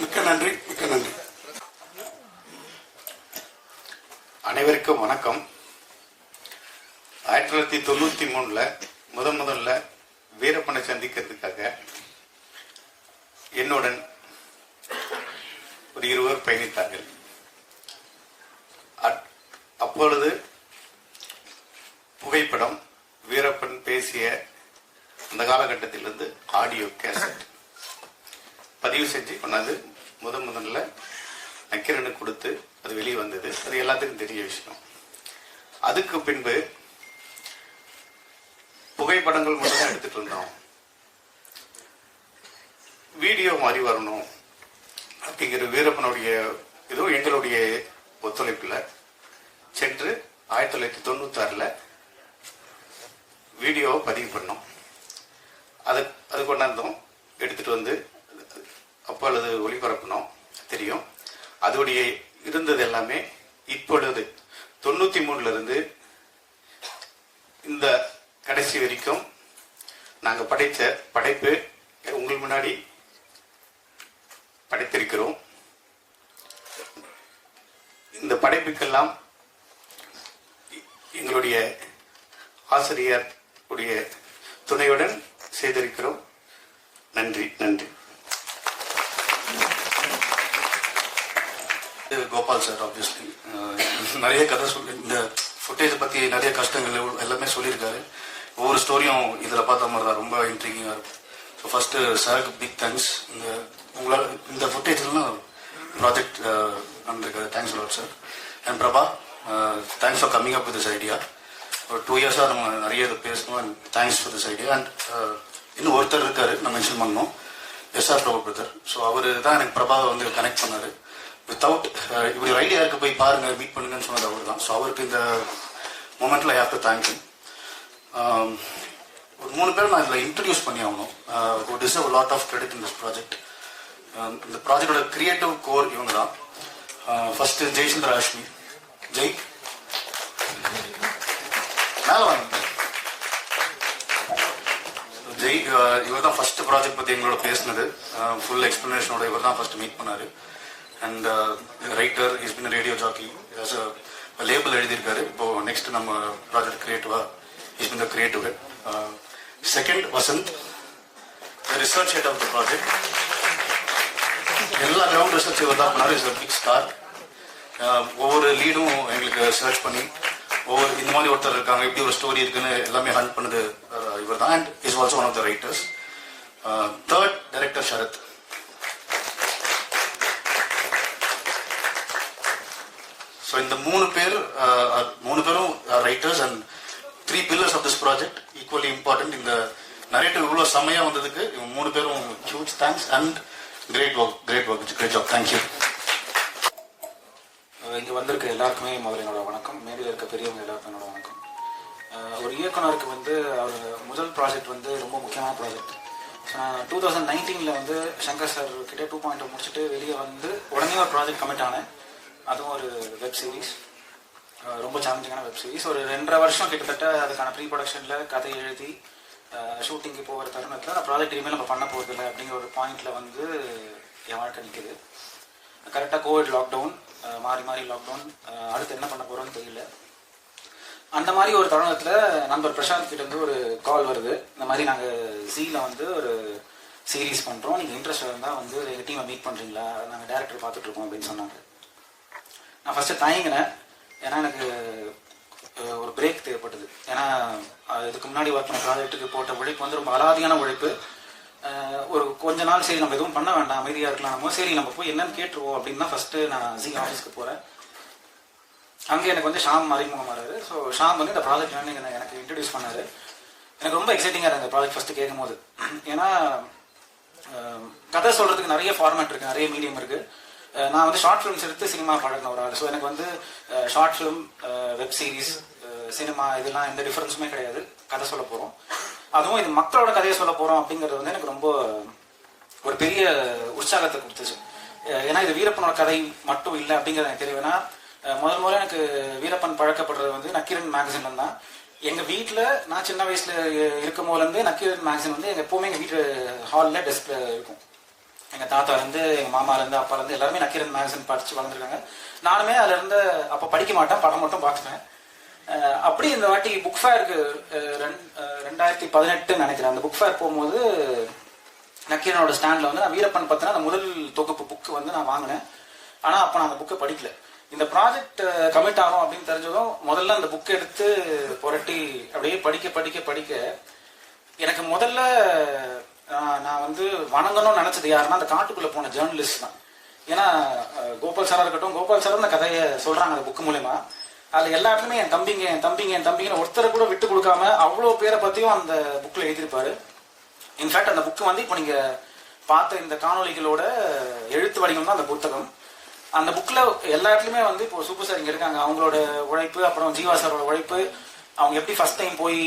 மிக்க நன்றி, மிக்க நன்றி. அனைவருக்கும் வணக்கம். 1993 முதல்ல வீரப்பனை சந்திக்கிறதுக்காக என்னுடன் ஒரு 20 பேர் பயணித்தார்கள். அப்பொழுது புகைப்படம் வீரப்பன் பேசிய அந்த காலகட்டத்திலிருந்து ஆடியோ கேசட் பதிவு செஞ்சு கொண்டாந்து முதல்ல நக்கீரனுக்கு கொடுத்து அது வெளியே வந்தது. அது எல்லாத்துக்கும் தெரிய விஷயம். அதுக்கு பின்பு புகைப்படங்கள் மட்டும் தான் எடுத்துட்டு இருந்தோம். வீடியோ மாதிரி வரணும் அப்படிங்கிற வீரப்பனுடைய இதுவும் எங்களுடைய ஒத்துழைப்புல சென்று 1996 வீடியோவை பதிவு பண்ணோம். அது கொண்டாந்தோம், எடுத்துட்டு வந்து அப்பொழுது ஒளிபரப்பினோம். தெரியும் அதோடைய இருந்தது எல்லாமே. இப்பொழுது 93 இருந்து இந்த கடைசி வரைக்கும் நாங்கள் படைத்த படைப்பு உங்கள் முன்னாடி படைத்திருக்கிறோம். இந்த படைப்புக்கெல்லாம் எங்களுடைய ஆசிரியர் உடைய துணையுடன் செய்திருக்கிறோம். நன்றி, நன்றி. கோபால் சார் ஆப்வியஸ்லி நிறைய கதை சொல்லி இந்த ஃபுட்டேஜை பற்றி நிறைய கஷ்டங்கள் எல்லாமே சொல்லியிருக்காரு. ஒவ்வொரு ஸ்டோரியும் இதில் பார்த்த மாதிரி தான் ரொம்ப இன்ட்ரிகிங்காக இருக்கும். ஸோ ஃபஸ்ட்டு சாருக்கு பிக் தேங்க்ஸ். உங்களால் இந்த ஃபுட்டேஜ்லாம் ப்ராஜெக்ட் நடந்திருக்காரு. Thanks lot sir. And Prabha, thanks for coming up with this idea. ஒரு 2 இயர்ஸாக நம்ம நிறைய இதை பேசணும். And thanks for this idea. And இன்னும் ஒருத்தர் இருக்காரு, நான் மென்ஷன் பண்ணோம், எஸ்ஆர் பிரபு பிரதர். ஸோ அவர் தான் எனக்கு பிரபாவை வந்து கனெக்ட் பண்ணார். வித்தவுட் இப்படி ஒரு ஐடியா இருக்கு, போய் பாருங்க, மீட் பண்ணுங்கன்னு சொன்னது அவர் தான். ஸோ அவருக்கு இந்த மூமெண்ட்ல I have to thank you. ஒரு 3 பேர் நான் இதில் இன்ட்ரடியூஸ் பண்ணி ஆகணும். who deserve a lot of credit in this project. இந்த ப்ராஜெக்டோட கிரியேட்டிவ் கோர் இவங்க தான். ஃபர்ஸ்ட் ஜெய்சந்திர ஆஷ்மி. ஜெய் மேல வாங்க. ஜெய் இவர் தான் ஃபர்ஸ்ட் ப்ராஜெக்ட் பற்றி எங்களோட பேசினது. ஃபுல் எக்ஸ்பிளனேஷனோட இவர் தான் ஃபர்ஸ்ட் மீட் பண்ணாரு. And writer, is been radio jockey, label எழுதியிருக்காரு. இப்போ நெக்ஸ்ட் நம்ம ப்ராஜெக்ட் கிரியேட்டிவா is been the creative. Second Vasanth, research head of the project. எல்லா கிரவுண்ட் ரிசர்ச் இவர் தான் பண்ணாரு. Is big star. ஒவ்வொரு லீடும் எங்களுக்கு சர்ச் பண்ணி ஒவ்வொரு இந்த மாதிரி ஒருத்தர் இருக்காங்க, இப்படி ஒரு ஸ்டோரி இருக்குன்னு எல்லாமே ஹண்ட் பண்ணது இவர் தான். And is also one of the writers. Third director Sarath. So இந்த 3 பேரும் writers and 3 pillars of this project. Equally important. இந்த நரேட்டிவ் இவ்வளோ செம்மையாக வந்ததுக்கு இவங்க 3 பேரும் huge thanks and great job. Thank you. இங்கே வந்திருக்க எல்லாருக்குமே முதல்ல என்னோட வணக்கம். மேடையில் இருக்க பெரியவங்க எல்லாருக்கும் என்னோட வணக்கம். ஒரு இயக்குனருக்கு வந்து அவர் முதல் ப்ராஜெக்ட் வந்து ரொம்ப முக்கியமான ப்ராஜெக்ட். ஸோ நான் 2019 வந்து சங்கர் சார் கிட்டே 2.0 முடிச்சுட்டு வெளியே வந்து உடனே ஒரு ப்ராஜெக்ட் கமிட் ஆனேன். அதுவும் ஒரு வெப் சீரிஸ், ரொம்ப சேலஞ்சிங்கான வெப் சீரிஸ். ஒரு 2.5 வருஷம் கிட்டத்தட்ட அதுக்கான ப்ரீ ப்ரொடக்ஷனில் கதை எழுதி ஷூட்டிங்கு போகிற தருணத்தில் அந்த ப்ராஜெக்ட் இனிமேல் நம்ம பண்ண போகிறதில்ல அப்படிங்கிற ஒரு பாயிண்டில் வந்து என் வாழ்க்கை நிற்குது. கரெக்டாக கோவிட் லாக்டவுன், மாறி லாக்டவுன், அடுத்து என்ன பண்ண போகிறோன்னு தெரியல. அந்த மாதிரி ஒரு தருணத்தில் நண்பர் பிரசாந்த் கிட்டேருந்து ஒரு கால் வருது. இந்த மாதிரி நாங்கள் ஜீயில் வந்து ஒரு சீரீஸ் பண்ணுறோம், நீங்கள் இன்ட்ரெஸ்ட் இருந்தால் வந்து எங்கள் டீமை மீட் பண்ணுறீங்களா, நாங்கள் டேரக்டர் பார்த்துட்ருக்கோம் அப்படின்னு சொன்னாங்க. நான் ஃபஸ்ட்டு தயங்கினேன். ஏன்னா எனக்கு ஒரு பிரேக் தேவைப்பட்டது. ஏன்னா இதுக்கு முன்னாடி ஒர்க் பண்ண ப்ராஜெக்ட்டுக்கு போட்ட உழைப்பு வந்து ரொம்ப அலாதியான உழைப்பு. ஒரு கொஞ்ச நாள் சரி நம்ம எதுவும் பண்ண வேண்டாம், அமைதியாக இருக்கலாம், சரி நம்ம போய் என்னன்னு கேட்டுருவோம் அப்படின்னு தான் ஃபஸ்ட்டு நான் ஜி ஆஃபீஸ்க்கு போகிறேன். அங்கே எனக்கு வந்து ஷாம் அறிமுகமாறாரு. ஸோ ஷாம் வந்து இந்த ப்ராஜெக்ட் வந்து எனக்கு இன்ட்ரடியூஸ் பண்ணார். எனக்கு ரொம்ப எக்ஸைட்டிங்காக இருந்தது இந்த ப்ராஜெக்ட் ஃபஸ்ட்டு கேட்கும் போது. ஏன்னா கதை சொல்கிறதுக்கு நிறைய ஃபார்மேட் இருக்குது, நிறைய மீடியம் இருக்குது. நான் வந்து ஷார்ட் ஃபிலிம்ஸ் எடுத்து சினிமா பழகின ஒரு ஆள். ஸோ எனக்கு வந்து short film, web series, cinema இதெல்லாம் எந்த டிஃப்ரென்ஸுமே கிடையாது. கதை சொல்ல போகிறோம், அதுவும் இது மக்களோட கதையை சொல்ல போகிறோம் அப்படிங்கிறது வந்து எனக்கு ரொம்ப ஒரு பெரிய உற்சாகத்தை கொடுத்துச்சு. ஏன்னா இது வீரப்பனோட கதை மட்டும் இல்லை அப்படிங்கிறது எனக்கு தெரியும். ஏன்னா முதல்ல எனக்கு வீரப்பன் பழக்கப்படுறது வந்து நக்கீரன் மேகசின்ல தான். எங்கள் வீட்டில் நான் சின்ன வயசில் இருக்கும் போதுலேருந்து நக்கீரன் மேகசின் வந்து எப்போவுமே எங்கள் வீட்டு ஹாலில் டெஸ்கில் இருக்கும். எங்கள் தாத்தாலேருந்து எங்கள் மாமாலேருந்து அப்பாலேருந்து எல்லாருமே நக்கீரன் மேகசின் படித்து வளர்ந்துருக்காங்க. நானுமே அதில் இருந்து அப்போ படிக்க மாட்டேன், படம் மட்டும் பார்த்துப்பேன். அப்படி இந்த வாட்டி புக் ஃபேருக்கு 2018 நினைக்கிறேன், அந்த புக் ஃபேர் போகும்போது நக்கீரனோட ஸ்டாண்டில் வந்து நான் வீரப்பன் பற்றின அந்த முதல் தொகுப்பு புக்கு வந்து நான் வாங்கினேன். ஆனால் அப்போ நான் அந்த புக்கை படிக்கல. இந்த ப்ராஜெக்ட் கமிட் ஆகும் அப்படின்னு தெரிஞ்சதும் முதல்ல அந்த புக் எடுத்து புரட்டி அப்படியே படிக்க எனக்கு முதல்ல நான் வந்து வணங்கணும்னு நினைச்சது யாருன்னா அந்த காட்டுக்குள்ள போன ஜேர்னலிஸ்ட் தான். ஏன்னா கோபால் சாரா இருக்கட்டும், கோபால் சார் அந்த கதையை சொல்றாங்க அந்த புக் மூலமா. அதுல எல்லாருக்குமே என் தம்பிங்கன்னு ஒருத்தரை கூட விட்டு கொடுக்காம அவ்வளோ பேரை பத்தியும் அந்த புக்ல எழுதியிருப்பாரு. இன்ஃபேக்ட் அந்த புக்கு வந்து இப்போ நீங்க பார்த்த இந்த காணொலிகளோட எழுத்து வடிவம் தான் அந்த புத்தகம். அந்த புக்ல எல்லா இடத்துலயுமே வந்து இப்போ சூப்பர் சார் இங்க இருக்காங்க, அவங்களோட உழைப்பு, அப்புறம் ஜீவா சாரோட உழைப்பு, அவங்க எப்படி ஃபர்ஸ்ட் டைம் போய்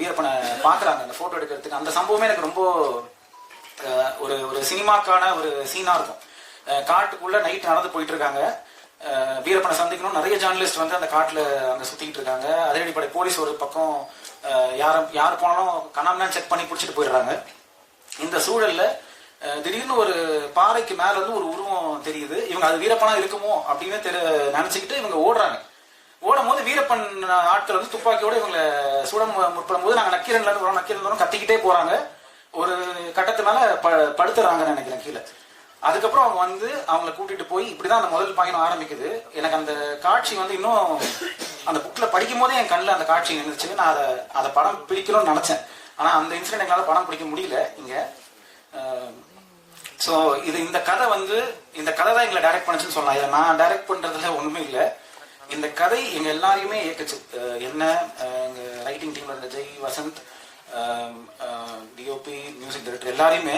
வீரப்பனை பாக்குறாங்க அந்த போட்டோ எடுக்கிறதுக்கு, அந்த சம்பவமே எனக்கு ரொம்ப ஒரு சினிமாக்கான ஒரு சீனா இருக்கும். காட்டுக்குள்ள நைட் நடந்து போயிட்டு இருக்காங்க, வீரப்பனை சந்திக்கணும், நிறைய ஜேர்னலிஸ்ட் வந்து அந்த காட்டுல அங்க சுத்திக்கிட்டு இருக்காங்க. அதே அடிப்படை போலீஸ் ஒரு பக்கம் யார் போனாலும் கண்ணாம செக் பண்ணி பிடிச்சிட்டு போயிடுறாங்க. இந்த சூழல்ல திடீர்னு ஒரு பாறைக்கு மேல இருந்து ஒரு உருவம் தெரியுது. இவங்க அது வீரப்பனா இருக்குமோ அப்படின்னு நினைச்சுக்கிட்டு இவங்க ஓடுறாங்க. ஓடும் போது வீரப்பன் ஆட்கள் வந்து துப்பாக்கியோட இவங்களை சுட முற்படும் போது நாங்க நக்கீரன்ல இருந்து கத்திக்கிட்டே போறாங்க. ஒரு கட்டத்து மேல படுத்துறாங்கன்னு நினைக்கிறேன் கீழே. அதுக்கப்புறம் அவங்க வந்து அவங்களை கூட்டிட்டு போய் இப்படிதான் அந்த முதல் பயணம் ஆரம்பிக்குது. எனக்கு அந்த காட்சி வந்து இன்னும் அந்த புக்ல படிக்கும் போதே என் கண்ணில் அந்த காட்சி நின்றுச்சு. நான் அதை படம் பிடிக்கணும்னு நினைச்சேன். ஆனா அந்த இன்சிடென்ட் எங்களால படம் பிடிக்க முடியல இங்க. ஸோ இந்த கதை தான் எங்களை டைரக்ட் பண்ணுச்சுன்னு சொல்லலாம். இதை நான் டைரக்ட் பண்றதுல ஒண்ணுமே இல்லை. இந்த கதை எங்க எல்லாரையுமே இயக்குச்சு. என்ன எங்க ரைட்டிங் டீம்ல இருந்த Jai, Vasanth, DOP, music director எல்லாரையுமே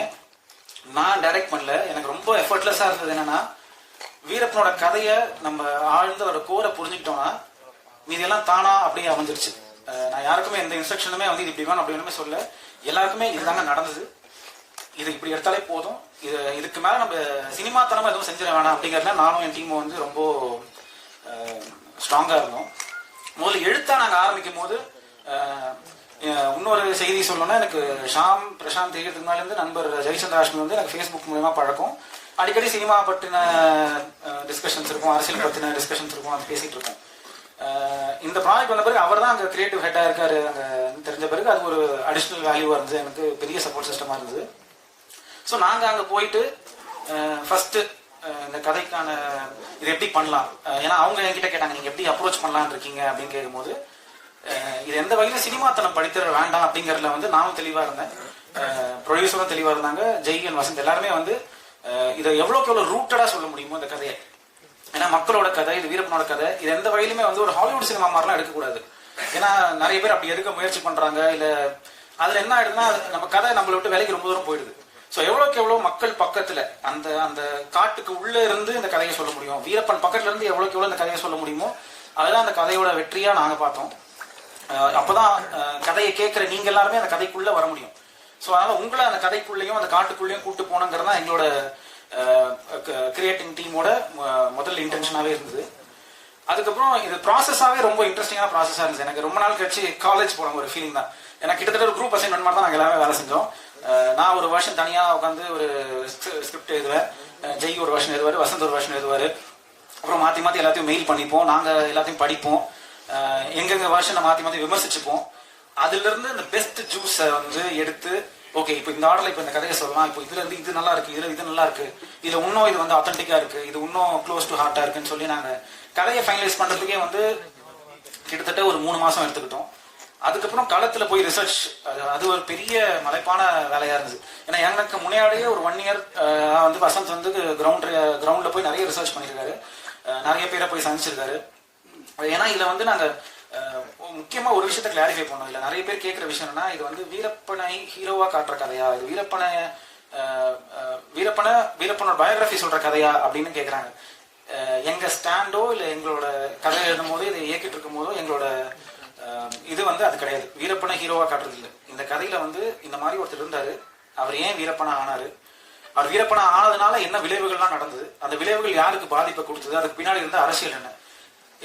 நான் டைரக்ட் பண்ணல. எனக்கு ரொம்ப எஃபர்ட்லெஸ்ஸா இருந்தது என்னன்னா, வீரப்பனோட கதையை நம்ம ஆழ்ந்து அதோட கோரை புரிஞ்சுக்கிட்டோம்னா மீதெல்லாம் தானா அப்படியே அமைஞ்சிருச்சு. நான் யாருக்குமே எந்த இன்ஸ்ட்ரக்ஷனுமே வந்து இது இப்படி வேணும் அப்படி வேணுமே சொல்ல, எல்லாருக்குமே இதுதாங்க நடந்தது, இது இப்படி எடுத்தாலே போதும், இதுக்கு மேல நம்ம சினிமாத்தனமா எதுவும் செஞ்சிட வேணாம் அப்படிங்கறதுல நானும் என் டீமும் வந்து ரொம்ப ஸ்ட்ராங்கா இருந்தோம். முதல்ல எழுத்தா நாங்க ஆரம்பிக்கும் போது இன்னொரு செய்தி சொல்லணும்னா, எனக்கு ஷாம் பிரசாந்த் தெரிகிறதுக்கு முன்னாடி இருந்து நண்பர் ஜெயச்சந்திராஷ்மி வந்து எனக்கு ஃபேஸ்புக் மூலமா பழக்கம். அடிக்கடி சினிமா பற்றின டிஸ்கஷன்ஸ் இருக்கும், அரசியல் பற்றின டிஸ்கஷன்ஸ் இருக்கும், அது பேசிட்டு இருக்கோம். இந்த ப்ராஜெக்ட் வந்த பிறகு அவர் தான் அங்கே கிரியேட்டிவ் ஹெட்டா இருக்காரு அங்கே தெரிஞ்ச பிறகு அது ஒரு அடிஷ்னல் வேல்யூவா இருந்தது, எனக்கு பெரிய சப்போர்ட் சிஸ்டமா இருந்தது. ஸோ நாங்கள் அங்கே போயிட்டு ஃபர்ஸ்ட் இந்த கதைக்கான இது எப்படி பண்ணலாம், ஏன்னா அவங்க என்கிட்ட கேட்டாங்க நீங்க எப்படி அப்ரோச் பண்ணலான்னு இருக்கீங்க அப்படின்னு கேட்கும்போது, இது எந்த வகையில சினிமாத்தனம் படித்தர வேண்டாம் அப்படிங்கறதுல வந்து நானும் தெளிவா இருந்தேன், ப்ரொடியூசரும் தெளிவா இருந்தாங்க, ஜெய் அண்ட் வசந்த் எல்லாருமே வந்து இதை எவ்வளோக்கு எவ்வளோ ரூட்டடா சொல்ல முடியுமோ இந்த கதையை. ஏன்னா மக்களோட கதை, இது வீரப்பனோட கதை, இது எந்த வகையிலுமே வந்து ஒரு ஹாலிவுட் சினிமா மாதிரிலாம் எடுக்கக்கூடாது. ஏன்னா நிறைய பேர் அப்படி எடுக்க முயற்சி பண்றாங்க. இல்ல அதுல என்ன ஆயிடுதுன்னா, நம்ம கதை நம்மளை விட்டு வேலைக்கு ரொம்ப தூரம் போயிடுது. ஸோ எவ்வளோக்கு எவ்வளோ மக்கள் பக்கத்துல அந்த அந்த காட்டுக்கு உள்ள இருந்து இந்த கதையை சொல்ல முடியும், வீரப்பன் பக்கத்துல இருந்து எவ்வளோக்கு எவ்வளோ இந்த கதையை சொல்ல முடியுமோ அதுதான் அந்த கதையோட வெற்றியா நாங்க பார்த்தோம். அப்பதான் கதையை கேட்கிற நீங்க எல்லாருமே அந்த கதைக்குள்ள வர முடியும். ஸோ அதனால உங்களை அந்த கதைக்குள்ளேயும் அந்த காட்டுக்குள்ளேயும் கூட்டு போனங்கிறது தான் எங்களோட கிரியேட்டிங் டீமோட முதல் இன்டென்ஷனாவே இருந்தது. அதுக்கப்புறம் இது ப்ராசஸாவே ரொம்ப இன்ட்ரெஸ்டிங்கான ப்ராசஸா இருந்துச்சு. எனக்கு ரொம்ப நாள் கழிச்சு காலேஜ் போன ஒரு ஃபீலிங் தான். எனக்கு கிட்டத்தட்ட ஒரு குரூப் அசைன்மெண்ட் மாதிரி தான் நாங்கள் எல்லாமே வேலை செஞ்சோம். நான் ஒரு வருஷன் தனியா உட்காந்து ஒரு ஸ்கிரிப்ட் எழுதுவேன், ஜெய் ஒரு வருஷன் எழுதுவாரு, வசந்த் ஒரு வருஷன் எழுதுவாரு, அப்புறம் மாத்தி மாத்தி எல்லாத்தையும் மெயில் பண்ணிப்போம், நாங்க எல்லாத்தையும் படிப்போம், எங்கெங்க வருஷனை மாத்தி மாத்தி விமர்சிச்சுப்போம். அதுல இருந்து இந்த பெஸ்ட் ஜூஸை வந்து எடுத்து, ஓகே இப்போ இந்த ஆர்டர்ல இப்போ இந்த கதையை சொல்லலாம், இப்போ இதுல இருந்து இது நல்லா இருக்கு, இதுல இது நல்லா இருக்கு, இதுல இன்னும் இது வந்து ஆத்தென்டிக்கா இருக்கு, இது இன்னும் க்ளோஸ் டு ஹார்ட்டா இருக்குன்னு சொல்லி நாங்க கதையை ஃபைனலைஸ் பண்றதுக்கே வந்து கிட்டத்தட்ட ஒரு 3 மாசம் எடுத்துக்கிட்டோம். அதுக்கப்புறம் களத்துல போய் ரிசர்ச், அது ஒரு பெரிய மலைப்பான வேலையா இருந்தது. ஏன்னா எனக்கு முன்னாடியே ஒரு 1 இயர் வந்து வசந்த் வந்து கிரவுண்ட்ல போய் நிறைய ரிசர்ச் பண்ணியிருக்காரு, நிறைய பேரை போய் சந்திச்சிருக்காரு. ஏன்னா இதுல வந்து நாங்க முக்கியமா ஒரு விஷயத்த கிளாரிஃபை பண்ணோம். இல்ல நிறைய பேர் கேட்கிற விஷயம் என்னன்னா, இது வந்து வீரப்பனை ஹீரோவா காட்டுற கதையா, இது வீரப்பனோட பயோகிராஃபி சொல்ற கதையா அப்படின்னு கேட்கறாங்க. எங்க ஸ்டாண்டோ இல்ல எங்களோட கதை எழுதும் போதோ இதை இயக்கிட்டு இருக்கும் போதோ எங்களோட இது வந்து அது கிடையாது. வீரப்பனை ஹீரோவா காட்டுறது இல்லை. இந்த கதையில வந்து இந்த மாதிரி ஒருத்தர் இருந்தாரு, அவர் ஏன் வீரப்பனா ஆனாரு, அவர் வீரப்பனா ஆனதுனால என்ன விளைவுகள்லாம் நடந்தது, அந்த விளைவுகள் யாருக்கு பாதிப்பை கொடுத்தது, அதுக்கு பின்னாடி இருந்த அரசியல் என்ன.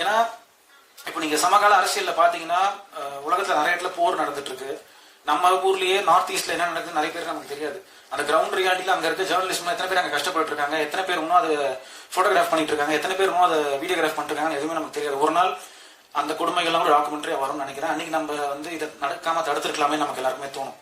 ஏன்னா இப்போ நீங்க சமகால அரசியல்ல பாத்தீங்கன்னா உலகத்துல நிறைய இடத்துல போர் நடந்துட்டு இருக்கு, நம்ம ஊர்லயே நார்த் ஈஸ்ட்ல என்ன நடக்குது நிறைய பேருக்கு நமக்கு தெரியாது. அந்த கிரவுண்ட் ரியாலிட்டியில அங்க இருக்க ஜேர்னலிஸ்ட் எத்தனை பேர் அங்க கஷ்டப்பட்டு இருக்காங்க, எத்தனை பேர் இன்னும் அதை போட்டோகிராஃப் பண்ணிட்டு இருக்காங்க, எத்தனை பேர் இன்னும் அதை வீடியோகிராஃப் பண்ணிட்டு இருக்காங்க, எதுவுமே நமக்கு தெரியாது. ஒரு நாள் அந்த கொடுமைகள்லாம் ஒரு டாக்குமெண்ட்ரியா வரும்னு நினைக்கிறேன். அன்னைக்கு நம்ம வந்து இதை நடக்காம தடுத்துருக்கலாமே நமக்கு எல்லாருக்குமே தோணும்.